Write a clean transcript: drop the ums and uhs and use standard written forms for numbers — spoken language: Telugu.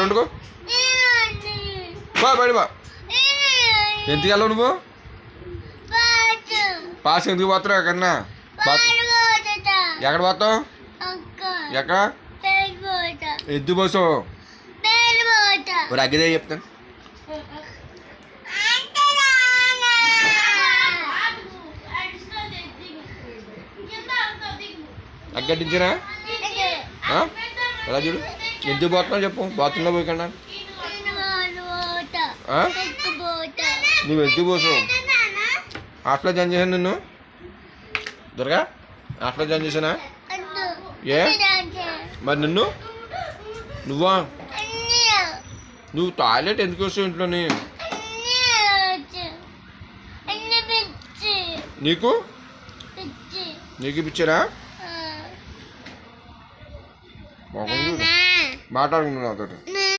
వండుకో బా బయట బా ఎందుకు వెళ్ళవు నువ్వు పాస్ ఎందుకు పోతున్నావు ఎక్కడన్నా ఎక్కడ పోతావు ఎక్కడ ఎద్దు బస్సు అగ్గిదే చెప్తాను అగ్గట్టించినా ఎలా చూడు ఎందుకు పోతున్నావు చెప్పు బాత్రూంలో పోయికన్నా నువ్వు ఎందుకు పోసావు హాస్టల్లో జాయిన్ చేశాను నిన్ను దుర్గా హాస్టల్లో జాయిన్ చేశానా ఏ మరి నిన్ను నువ్వా నువ్వు టాయిలెట్ ఎందుకు వస్తావు ఇంట్లోని నీకు నీకు పిచ్చారా మాట్లాడుకున్నావు నాతో